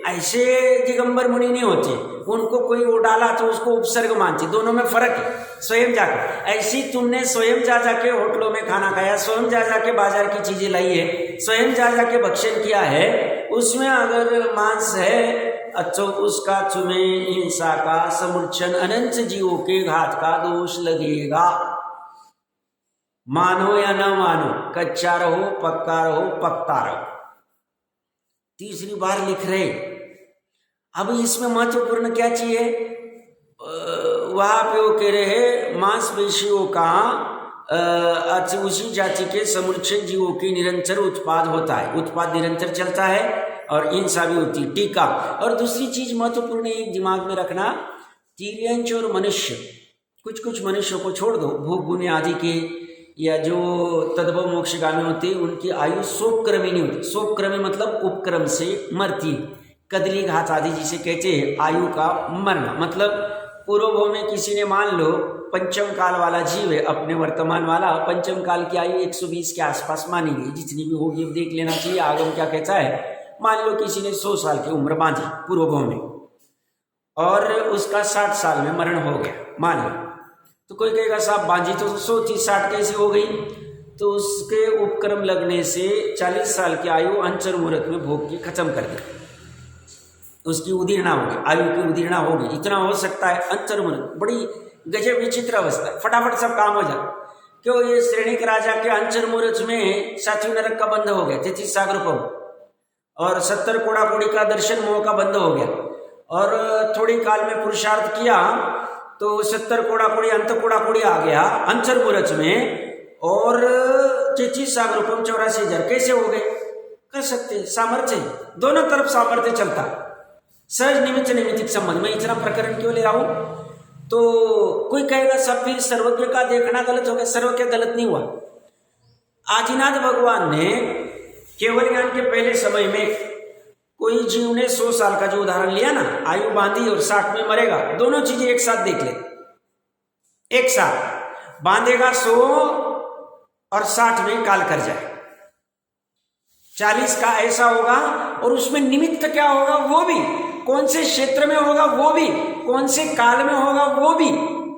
ऐसे दिगंबर मुनि नहीं होते। उनको कोई वो डाला तो उसको उपसर्ग मानते, दोनों में फर्क है। स्वयं जाकर, ऐसी तुमने स्वयं जाके होटलों में खाना खाया, स्वयं जाके बाजार की चीजें लाई है, स्वयं जाके भक्षण किया है, उसमें अगर मांस है तो उसका तुम्हें हिंसा का, समूर्छन, अनंत जीवों के घात का दोष लगेगा। मानो या न मानो, कच्चा रहो, पक्का रहो, पकता रहो। तीसरी बार लिख रहे। अब इसमें महत्वपूर्ण क्या चाहिए? वहां पे वो कह रहे हैं मांसपेशियों का उसी जाति के समूर्छन जीवों की निरंतर उत्पाद होता है, उत्पाद निरंतर चलता है और हिंसा भी होती है। टीका। और दूसरी चीज महत्वपूर्ण एक दिमाग में रखना, तिर्यंच और मनुष्य, कुछ मनुष्यों को छोड़ दो, भोग गुण आदि के या जो तद्भव मोक्षगामी होते, उनकी आयु शोकक्रमी नहीं होती। शोकक्रमी मतलब उपक्रम से मरती, कदली घात आदि जिसे कहते हैं, आयु का मरना। मतलब पूर्वभव में किसी ने मान लो पंचम काल वाला जीव है, अपने वर्तमान वाला पंचम काल की आयु 120 के आसपास मानी गई, जितनी भी होगी देख लेना चाहिए आगम क्या कहता है। मान लो किसी ने 100 साल की उम्र बांधी पूर्वभव में और उसका 60 साल में मरण हो गया, मान लो। तो कोई कहेगा साहब बांधी तो 100 थी, 60 कैसे हो गई? तो उसके उपक्रम लगने से 40 साल की आयु अंचर मुहूर्त में भोग की खत्म कर दी, उसकी उदीर्णा होगी, आयु की उदीर्णा होगी। इतना हो सकता है अंचर मुहूर्त, बड़ी गजब विचित्र अवस्था है, फटाफट सब काम हो जाए। क्यों? ये श्रेणिक राजा के अंचर मुहूर्त में सातवीं नरक का बंध हो गया, 33 सागर को, और 70 कोड़ा कोड़ी का दर्शन मोह का बंध हो गया। और थोड़ी काल में पुरुषार्थ किया तो 70 कोड़ा कोड़ी अंत कोड़ा कोड़ी आ गया अंचर मुहूर्त में, और 33 सागर रूपम 84,000 कैसे हो गए? कर सकते, सामर्थ्य, दोनों तरफ सामर्थ्य चलता। सहज निमित्त निमित्तिक संबंध में इतना प्रकरण क्यों ले रहा हूं? तो कोई कहेगा सब फिर सर्वज्ञ का देखना गलत हो गया। सर्वज्ञ गलत नहीं हुआ। आदिनाथ भगवान ने केवल ज्ञान के पहले समय में कोई जीव ने 100 साल का जो उदाहरण लिया ना, आयु बांधी और 60 में मरेगा, दोनों चीजें एक साथ देख ले। एक साथ बांधेगा 100 और 60 में काल कर जाए, 40 का ऐसा होगा। और उसमें निमित्त क्या होगा वो भी, कौन से क्षेत्र में होगा वो भी, कौन से काल में होगा वो भी,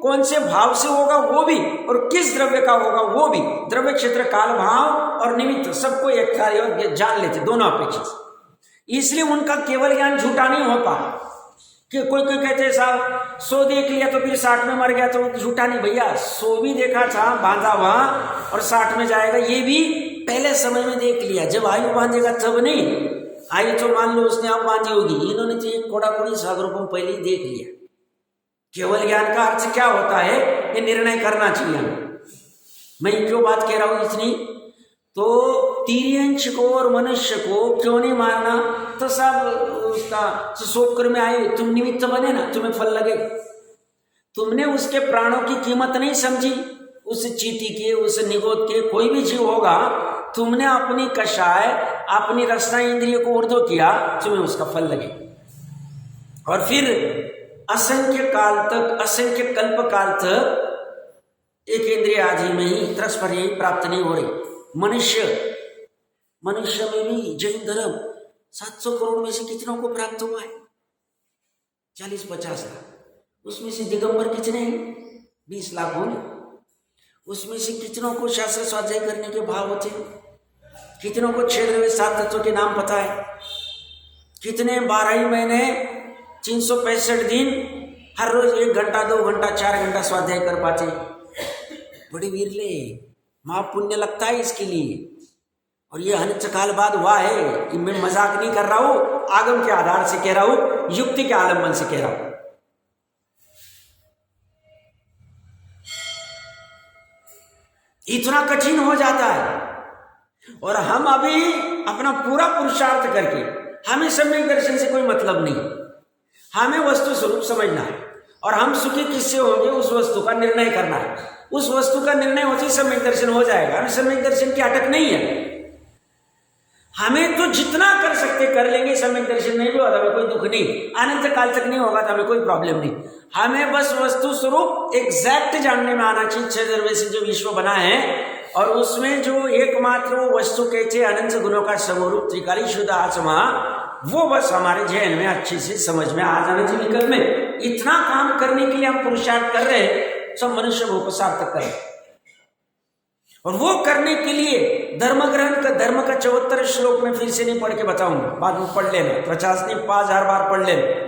कौन से भाव से होगा वो भी, और किस द्रव्य का होगा वो भी। द्रव्य, क्षेत्र, काल, भाव और निमित्त सबको एक साथ जान लेते, दोनों अपेक्षित। इसलिए उनका केवल ज्ञान झूठा नहीं होता। कि कोई कहते हैं साहब 100 देख लिया तो फिर 60 में मर गया, तो झूठा नहीं भैया। 100 भी देखा था बांधा हुआ और 60 में जाएगा, ये भी पहले समय में देख लिया। जब आयु बांधेगा तब नहीं। आयु तो मान लो उसने आप बांधी होगी, इन्होंने तो एक कोड़ा कोड़ी सागरों पहले ही देख लिया। केवल ज्ञान का अर्थ क्या होता है, ये निर्णय करना चाहिए हमें। मैं क्यों बात कह रहा हूं इतनी, तो तिर्यंश को और मनुष्य को क्यों नहीं मारना, तो सब उसका शोक में आए, तुम निमित्त बने ना, तुम्हें फल लगे। तुमने उसके प्राणों की कीमत नहीं समझी, उस चींटी के, उस निगोद के, कोई भी जीव होगा, तुमने अपनी कषाय, अपनी रसना इंद्रिय को ऊर्ध्व किया, तुम्हें उसका फल लगे। और फिर असंख्य काल तक, असंख्य कल्प काल तक एक इंद्रिय आदि में ही तरस्पर ही प्राप्त नहीं हो रही। मनुष्य में भी जैन धर्म 700 करोड़ में से कितनों को प्राप्त हुआ है? 40-50 लाख। उसमें से दिगंबर कितने हैं? 20 लाख होंगे। उसमें से कितनों को शास्त्र स्वाध्याय करने के भाव होते हैं? कितनों को 6 द्रव्य 7 तत्वों के नाम पता है? कितने 12 महीने 365 दिन हर रोज 1 घंटा 2 घंटा 4 घंटा स्वाध्याय कर पाते? बड़ी विरले, महापुण्य लगता है इसके लिए। और ये अनिश्च काल बाद हुआ है कि मैं मजाक नहीं कर रहा हूं, आगम के आधार से कह रहा हूं, युक्ति के आलंबन से कह रहा हूं। इतना कठिन हो जाता है। और हम अभी अपना पूरा पुरुषार्थ करके, हमें सम्यक दर्शन से कोई मतलब नहीं, हमें वस्तु स्वरूप समझना है और हम सुखी किससे होंगे उस वस्तु का निर्णय करना है। उस वस्तु का निर्णय होते ही सम्यक दर्शन हो जाएगा। हमें सम्यक दर्शन की अटक नहीं है। हमें तो जितना कर सकते कर लेंगे, सम्यक दर्शन नहीं भी होता हमें कोई दुख नहीं, अनंत काल तक नहीं होगा तो हमें कोई प्रॉब्लम नहीं। हमें बस वस्तु स्वरूप एग्जैक्ट जानने में आना चाहिए। 6 द्रव्य से जो विश्व बना है और उसमें जो एकमात्र वस्तु कहते अनंत गुणों का समरूप त्रिकाली शुद्ध आत्मा, वो बस हमारे जहन में अच्छी से समझ में आ जाना चाहिए। निकल में इतना काम करने के लिए हम पुरुषार्थ कर रहे हैं, सब मनुष्य वो को सार्थक करें। और वो करने के लिए धर्म ग्रहण का, धर्म का 74 श्लोक में फिर से नहीं पढ़ के बताऊंगा, बाद में पढ़ लेना, 50 नहीं 5000 बार पढ़ लेना।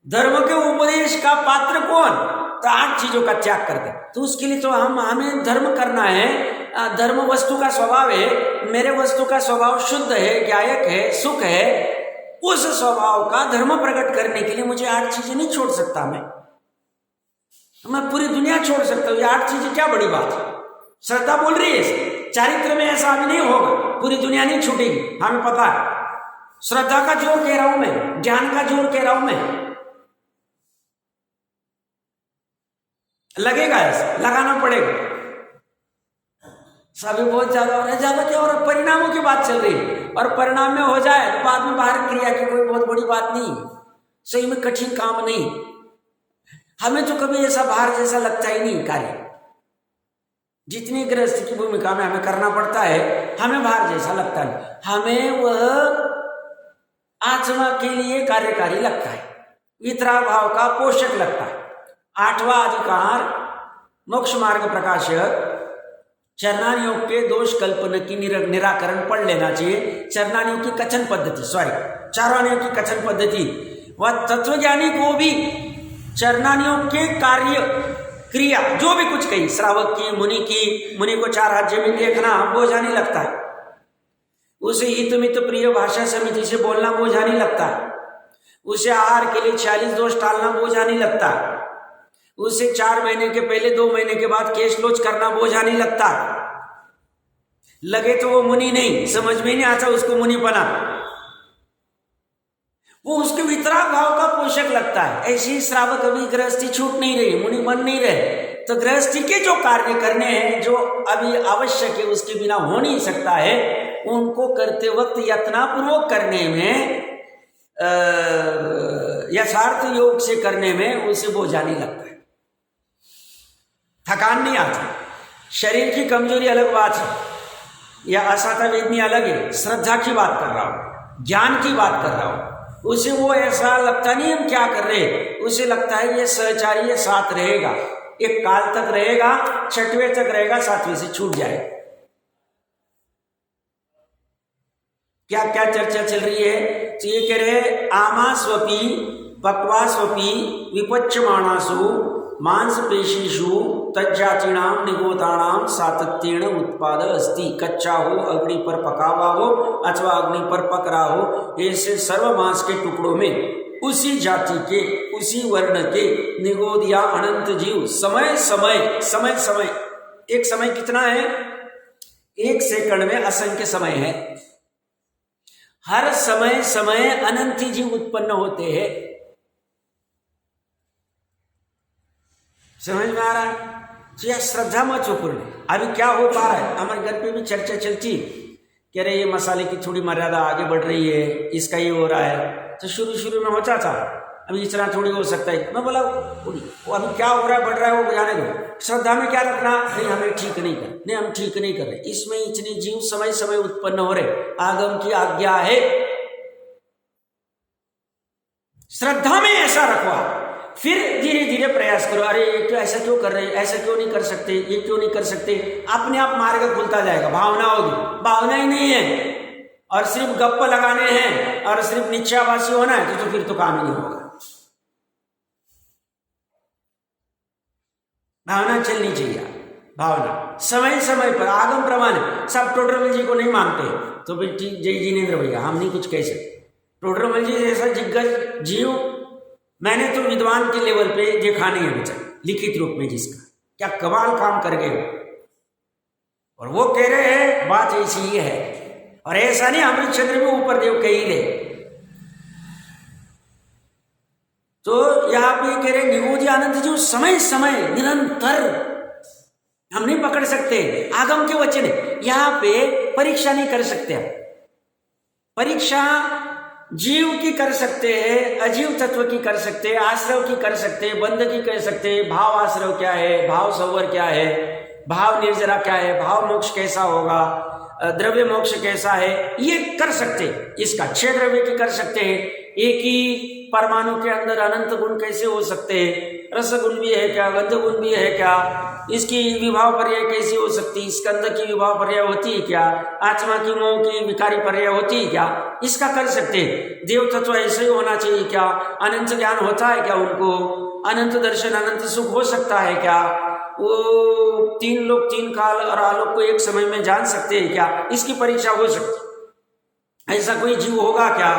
धर्म के उपदेश का पात्र कौन? तो 8 चीजों का त्याग करते। तो उसके लिए तो हमें धर्म करना है। धर्म वस्तु का स्वभाव है, मेरे वस्तु का स्वभाव शुद्ध है, ज्ञायक है, सुख है। उस स्वभाव का धर्म प्रकट करने के लिए मुझे 8 चीजें नहीं छोड़ सकता। मैं पूरी दुनिया छोड़ सकता हूँ। ये 8 चीजें क्या बड़ी बात है? श्रद्धा बोल रही है, चारित्र में ऐसा अभी नहीं होगा, पूरी दुनिया नहीं छूटेगी, हमें पता है। श्रद्धा का जोर कह रहा हूं मैं, ज्ञान का जोर कह रहा हूं मैं। लगेगा, ऐसा लगाना पड़ेगा। सभी बहुत ज्यादा हो रहा है, ज्यादा क्या हो रहा है? परिणामों की बात चल रही है। और परिणाम में हो जाए तो बाद में बाहर क्रिया की कोई बहुत बड़ी बात नहीं, सही में कठिन काम नहीं। हमें तो कभी ऐसा बाहर जैसा लगता ही नहीं कार्य। जितनी गृहस्थ की भूमिका में हमें करना पड़ता है, हमें बाहर जैसा लगता है। हमें वह आत्मा के लिए कार्यकारी लगता है, वितरा भाव का पोषक लगता है। 8वां अधिकार मोक्ष मार्ग प्रकाशक चरणानियों के दोष कल्पना की निराकरण पढ़ लेना चाहिए। चरणानियों की कथन पद्धति, चारवानियों की कथन पद्धति, वह तत्वज्ञानी को भी चरणानियों के कार्य क्रिया जो भी कुछ कही, श्रावक की, मुनि को 4 हाथ जमीन देखना बोझा नहीं लगता है। उसे हित मित प्रिय भाषा समिति से बोलना बोझा नहीं लगता है। उसे आहार के लिए 46 दोष टालना बोझा नहीं लगता है। उसे 4 महीने के पहले 2 महीने के बाद केश लोच करना बोझा नहीं लगता। लगे तो वो मुनि नहीं, समझ में नहीं आता उसको मुनि बना। वो उसके वितराग भाव का पोषक आवश्यक लगता है। ऐसे ही श्रावक अभी गृहस्थी छूट नहीं रही, मुनि बन नहीं रहे, तो गृहस्थी के जो कार्य करने हैं जो अभी आवश्यक है, उसके बिना हो नहीं सकता है, उनको करते वक्त यत्नापूर्वक करने में, यथार्थ योग से करने में उसे बोझा नहीं लगता है, थकान नहीं आती। शरीर की कमजोरी अलग बात है, या असाता वेदनी अलग है, श्रद्धा की बात कर रहा हूं, ज्ञान की बात कर रहा हूं। उसे वो ऐसा लगता नहीं हम क्या कर रहे, उसे लगता है ये सहचारी ये साथ रहेगा, एक काल तक रहेगा, 6वें तक रहेगा, 7वें से छूट जाएगा। क्या क्या चर्चा चल रही है, तो ये कह रहे आमास्वपी पक्वास्वपी विपच्यमाणासु मांसपेशीषु तज्जातिनाम निगोतानाम सातत्येन उत्पाद अस्ति। कच्चा हो, अग्नि पर पका हुआ हो अथवा अग्नि पर पक रहा हो, ऐसे सर्व मांस के टुकड़ों में उसी जाति के, उसी वर्ण के निगोद या अनंत जीव समय समय समय समय, एक समय कितना है, 1 सेकंड में असंख्य समय है, हर समय समय अनंत जीव उत्पन्न होते हैं। समझ में आ रहा है? तो यह श्रद्धा महत्वपूर्ण है। अभी क्या हो पा रहा है, हमारे घर पे भी चर्चा चलती, कह रहे ये मसाले की थोड़ी मर्यादा आगे बढ़ रही है, इसका ये हो रहा है। तो शुरू में होता था, अभी इतना थोड़ी हो सकता है। मैं बोला वो अभी क्या हो रहा है, बढ़ रहा है, वो जाने दो। श्रद्धा में क्या रखना, नहीं हमें ठीक नहीं कर, नहीं हम ठीक नहीं कर रहे, इसमें इतने जीव समय समय उत्पन्न हो रहे, आगम की आज्ञा है। श्रद्धा में ऐसा रखवा, फिर धीरे धीरे प्रयास करो। अरे ये तो ऐसा क्यों कर रहे, ऐसा क्यों नहीं कर सकते, ये क्यों नहीं कर सकते, अपने आप मार्ग खुलता जाएगा। भावना होगी, भावना ही नहीं है और सिर्फ गप्पा लगाने हैं और सिर्फ निश्चयावासी होना है, तो फिर तो काम ही नहीं होगा। भावना चलनी चाहिए, भावना समय समय पर आगम प्रमाण। सब टोडरमल जी को नहीं मानते तो फिर ठीक, जय जिनेन्द्र भैया हम नहीं कुछ कह सकते। टोडरमल जी जैसा दिग्गज जीव मैंने तो विद्वान के लेवल पे देखा नहीं है बच्चा, लिखित रूप में, जिसका क्या कमाल काम कर गए। और वो कह रहे हैं बात ऐसी ही है, और ऐसा नहीं अमृतचंद्र में ऊपर देव कह ही रहे। तो यहां पे कह रहे निगोदी आनंद जी समय समय निरंतर हम नहीं पकड़ सकते, आगम के वचन है। यहां पे परीक्षा नहीं कर सकते हम, परीक्षा जीव की कर सकते हैं, अजीव तत्व की कर सकते हैं, आश्रव की कर सकते हैं, बंध की कर सकते हैं। भाव आश्रव क्या है, भाव संवर क्या है, भाव निर्जरा क्या है, भाव मोक्ष कैसा होगा, द्रव्य मोक्ष कैसा है, ये कर सकते हैं। इसका 6 द्रव्य की कर सकते हैं। एक ही परमाणु के अंदर अनंत गुण कैसे हो सकते हैं, रस गुण भी है क्या, गंध गुण भी है क्या, इसकी विभाव पर्याय कैसी हो सकती है, स्कंद की विभाव पर्याय होती है क्या, आत्मा की मोह की विकारी पर्याय होती है क्या, इसका कर सकते हैं। देव तत्व ऐसे ही होना चाहिए क्या, अनंत ज्ञान होता है क्या उनको, अनंत दर्शन अनंत सुख हो सकता है क्या, वो 3 लोक 3 काल और आलोक को एक समय में जान सकते हैं क्या, इसकी परीक्षा हो सकती। ऐसा कोई जीव होगा क्या,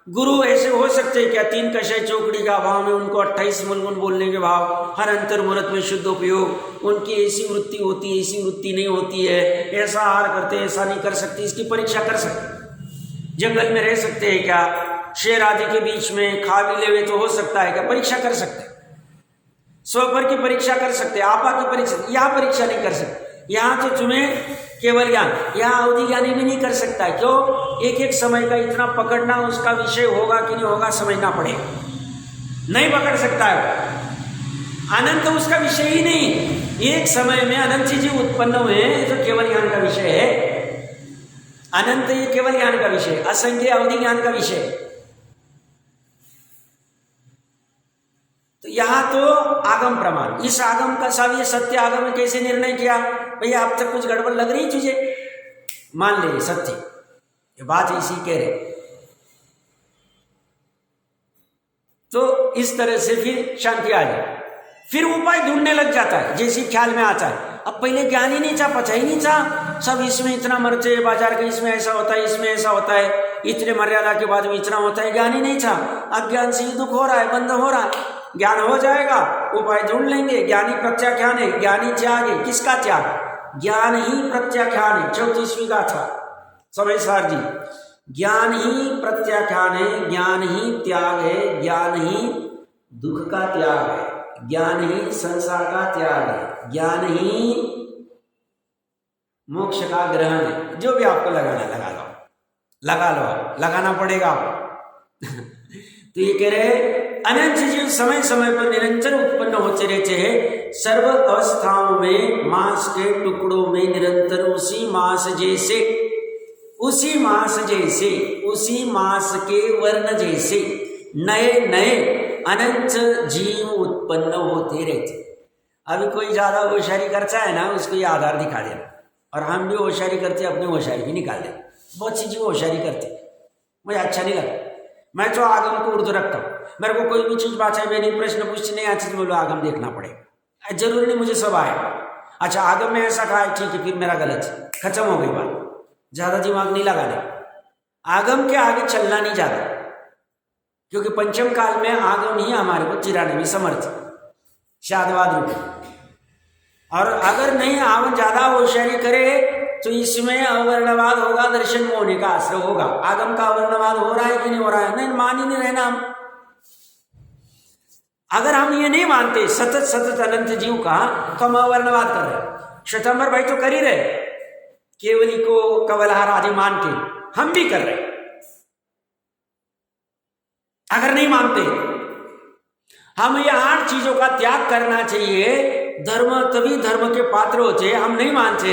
गुरु ऐसे हो सकते हैं क्या, 3 कषय चौकड़ी का भाव में उनको 28 मूलगुण बोलने के भाव, हर अंतर मुहूर्त में शुद्ध उपयोग, उनकी ऐसी वृत्ति होती है, ऐसी वृत्ति नहीं होती है, ऐसा आहार करते ऐसा नहीं कर सकती, इसकी परीक्षा कर सकते। जंगल में रह सकते हैं क्या, शेर आदि के बीच में खा भी लेवे तो हो सकता है क्या, परीक्षा कर सकते। स्वपर की परीक्षा कर सकते, आपा की परीक्षा, यह परीक्षा नहीं कर सकते। यहाँ तो तुम्हें केवल ज्ञान, यहाँ अवधि ज्ञानी भी नहीं कर सकता। क्यों, एक एक समय का इतना पकड़ना, उसका विषय होगा कि नहीं होगा समझना पड़ेगा, नहीं पकड़ सकता है। अनंत उसका विषय ही नहीं, एक समय में अनंत चीजें उत्पन्न हुए तो केवल ज्ञान का विषय है। अनंत ये केवल ज्ञान का विषय, असंख्य अवधि ज्ञान का विषय। तो यहाँ तो आगम प्रमाण, इस आगम का सब ये सत्य आगम में कैसे निर्णय किया, भैया अब तक कुछ गड़बड़ लग रही तुझे, मान ले सत्य, ये बात इसी कह रहे। तो इस तरह से फिर शांति आ जाए, फिर उपाय ढूंढने लग जाता है, जैसे ख्याल में आता है। अब पहले ज्ञान ही नहीं था, पता ही नहीं था, सब इसमें इतना मरते हैं, बाजार के इसमें ऐसा होता है, इसमें ऐसा होता है, इतने मर्यादा के बाद भी इतना होता है, ज्ञान ही नहीं था। अज्ञान से ही दुख हो रहा है, बंध हो रहा है। ज्ञान हो जाएगा, उपाय ढूंढ लेंगे। ज्ञानी प्रत्याख्यान है, ज्ञानी त्याग है। किसका त्याग, ज्ञान ही प्रत्याख्यान है। 34वीं गाथा समय सार जी, ज्ञान ही प्रत्याख्यान है, ज्ञान ही त्याग है, ज्ञान ही दुख का त्याग है, ज्ञान ही संसार का त्याग है, ज्ञान ही मोक्ष का ग्रहण है। जो भी आपको लगाना लगा लो, लगा लो, लगाना पड़ेगा आपको। तो ये कह रहे अनंत जीव समय समय पर निरंतर उत्पन्न होते रहते हैं, सर्व अवस्थाओं में मांस के टुकड़ों में निरंतर उसी मांस जैसे, उसी मांस जैसे, उसी मांस के वर्ण जैसे नए नए अनंत जीव उत्पन्न होते रहते। अभी कोई ज्यादा होशियारी करता है ना, उसको ये आधार दिखा देना, और हम भी होशियारी करते अपनी होशियारी भी निकाल दें। बहुत सी जीव होशियारी करते, मुझे अच्छा नहीं लगता। मैं तो आगम को उर्दू रखता हूँ, मेरे को कोई भी चीज बात है नहीं, प्रश्न पूछती नहीं आती, बोलो आगम देखना पड़ेगा, जरूरी नहीं मुझे सब आए। अच्छा आगम में ऐसा कहा है, ठीक है, फिर मेरा गलत है, खत्म हो गई बात। ज्यादा दिमाग नहीं लगाने, आगम के आगे चलना नहीं ज्यादा, क्योंकि पंचम काल में आगम ही हमारे को चिराने में समर्थ, शादवाद रूप। और अगर नहीं आगम ज्यादा होशियारी करे तो इसमें अवर्णवाद होगा, दर्शन में होने का आश्रय होगा। आगम का अवर्णवाद हो रहा है कि नहीं हो रहा है, नहीं मान ही नहीं रहना हम। अगर हम ये नहीं मानते सतत सतत अनंत जीव का, तो हम अवर्णवाद कर रहे। श्वेतांबर भाई तो कर ही रहे, केवली को कवलहार आदि मान के, हम भी कर रहे। अगर नहीं मानते, हम ये 8 चीजों का त्याग करना चाहिए। धर्म तभी धर्म के पात्र होते, हम नहीं मानते,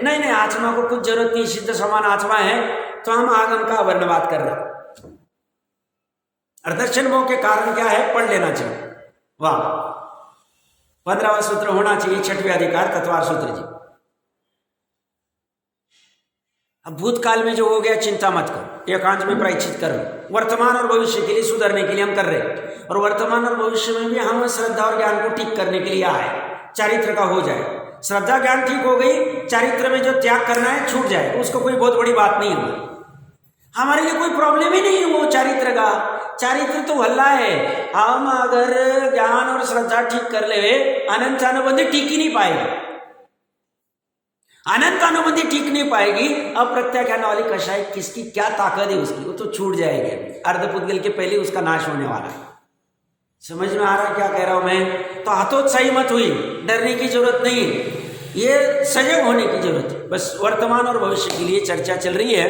नहीं आत्मा को कुछ जरूरत नहीं, सिद्ध समान आत्मा है, तो हम आगम का वर्णवाद कर रहे हैं। और दर्शन मोह के कारण क्या है, पढ़ लेना चाहिए। वाह, 15वां सूत्र होना चाहिए, 6वें अधिकार तत्वार सूत्र जी। अब भूतकाल में जो हो गया चिंता मत करो, एकांत में प्रायश्चित करो। वर्तमान और भविष्य के लिए सुधरने के लिए हम कर रहे हैं, और वर्तमान और भविष्य में भी हम श्रद्धा और ज्ञान को ठीक करने के लिए आए, चारित्र का हो जाए। श्रद्धा ज्ञान ठीक हो गई, चारित्र में जो त्याग करना है छूट जाए, उसको कोई बहुत बड़ी बात नहीं है, हमारे लिए कोई प्रॉब्लम ही नहीं है वो चारित्र का। चारित्र तो हल्ला है, हम अगर ज्ञान और श्रद्धा ठीक कर ले, अनंत अनुबंधी टिक ही नहीं पाएगी, अनंत अनुबंधी टिक नहीं पाएगी। अब प्रत्याख्यान वाली कषाय किसकी क्या ताकत है उसकी, वो तो छूट जाएगी, अर्धपुद्गल के पहले उसका नाश होने वाला है। समझ में आ रहा है क्या कह रहा हूं मैं? तो हतोत्साही मत हुई, डरने की जरूरत नहीं, ये सजग होने की जरूरत है। बस वर्तमान और भविष्य के लिए चर्चा चल रही है,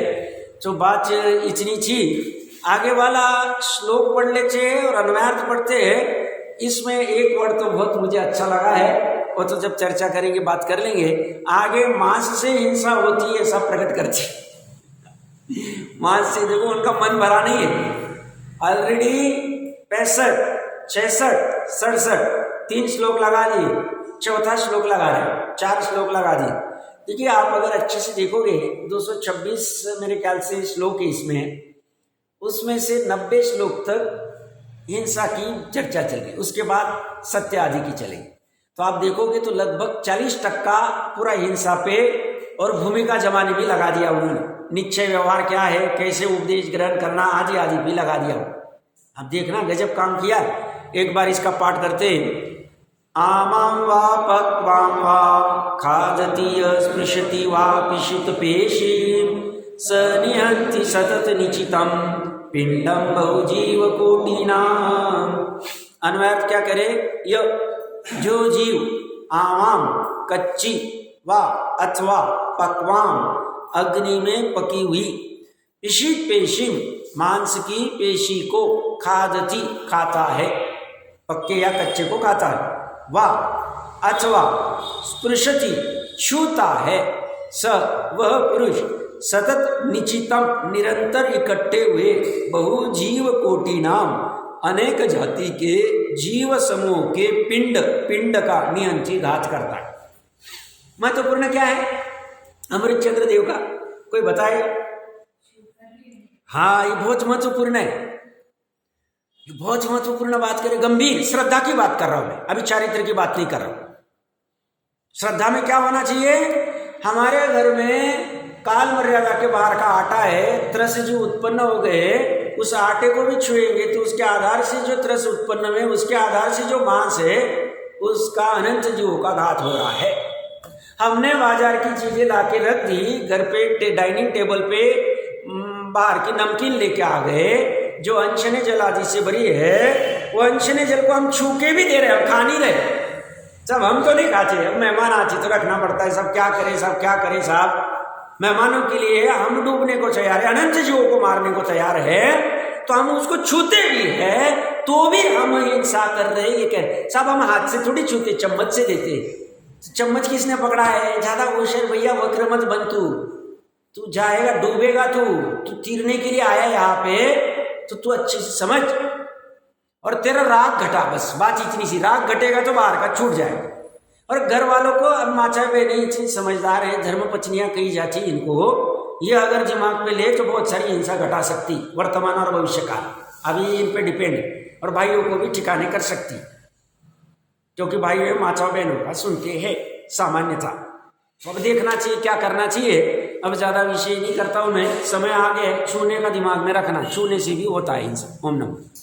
तो बात इतनी थी। आगे वाला श्लोक पढ़ लेते हैं और अन्वयार्थ पढ़ते हैं। इसमें एक वर्ड तो बहुत मुझे अच्छा लगा है, वो तो जब चर्चा करेंगे बात कर लेंगे। आगे मांस से हिंसा होती है ऐसा प्रकट करती, मांस से देखो उनका मन भरा नहीं है। ऑलरेडी 65, 66, 67 3 श्लोक लगा दिए, चौथा श्लोक लगा रहे, 4 श्लोक लगा दिए। देखिए आप अगर अच्छे से देखोगे 226 मेरे ख्याल से श्लोक है इसमें, उसमें से 90 श्लोक तक हिंसा की चर्चा चल रही, उसके बाद सत्य आदि की चलेगी। तो आप देखोगे तो लगभग 40% पूरा हिंसा पे और भूमिका जमाने भी लगा दिया उन्होंने। निश्चय व्यवहार क्या है, कैसे उपदेश ग्रहण करना आदि आदि भी लगा दिया। अब देखना गजब काम किया। एक बार इसका पाठ करते हैं। आमां वा पक्वां वा खादति स्पृशति वा पिशित पेशीं स निहन्ति सतत निचितं पिंडम बहुजीव कोटिनाम। अन्वयार्थ क्या करे, जो जीव आवाम कच्ची वा अथवा पक्वाम अग्नि में पकी हुई, पिशित पेशीं मांस की पेशी को, खादति खाता है, पक्के या कच्चे को खाता है, वा अथवा स्पृशति छूता है, स वह पुरुष सतत निचितम निरंतर इकट्ठे हुए बहुजीव कोटि नाम अनेक जाति के जीव समूह के पिंड का नियंत्रित घात करता है। महत्वपूर्ण क्या है अमृत चंद्र देव का, कोई बताए? हाँ ये बहुत महत्वपूर्ण है, ये बहुत महत्वपूर्ण बात करें, गंभीर श्रद्धा की बात कर रहा हूं मैं, अभी चारित्र की बात नहीं कर रहा हूं। श्रद्धा में क्या होना चाहिए? हमारे घर में काल मर्यादा के बाहर का आटा है, त्रस जो उत्पन्न हो गए, उस आटे को भी छुएंगे तो उसके आधार से जो त्रस उत्पन्न हुए, उसके आधार से जो मांस है, उसका अनंत जीवों का घात हो रहा है। हमने बाजार की चीजें लाके रख दी घर पे, डाइनिंग टेबल पे, बाहर की नमकीन लेके आ गए जो अनशने जल आदि से भरी है, वो अनशने जल को हम छू के भी दे रहे, हम खा नहीं रहे। सब हम तो नहीं खाते, अब मेहमान आते तो रखना पड़ता है, सब क्या करें, सब क्या करें साहब। मेहमानों के लिए हम डूबने को तैयार है, अनंत जीवों को मारने को तैयार है, तो हम उसको छूते भी है तो भी हम हिंसा कर रहे। ये कह साहब हम हाथ से थोड़ी छूते, चम्मच से देते। चम्मच किसने पकड़ा है? ज्यादा होशियार भैया वक्र मत बन, तू जाएगा, डूबेगा, तू तीरने के लिए आया यहाँ पे, तो तू अच्छे से समझ। और तेरा राग घटा, बस बात इतनी सी, राग घटेगा तो बाहर का छूट जाएगा। और घर वालों को अब माचा वे नहीं, इतनी समझदार है, धर्म पत्नियां कही जाती इनको, ये अगर दिमाग में ले तो बहुत सारी हिंसा घटा सकती वर्तमान और भविष्य का। अभी इन पे डिपेंड, और भाइयों को भी ठिकाने कर सकती, क्योंकि भाई माचा बहनों का सुनते हैं सामान्यता। तो अब देखना चाहिए क्या करना चाहिए। अब ज़्यादा विषय नहीं करता हूँ मैं, समय आ गया, छूने का दिमाग में रखना, छूने से भी होता है हिंसा। ओम नमः।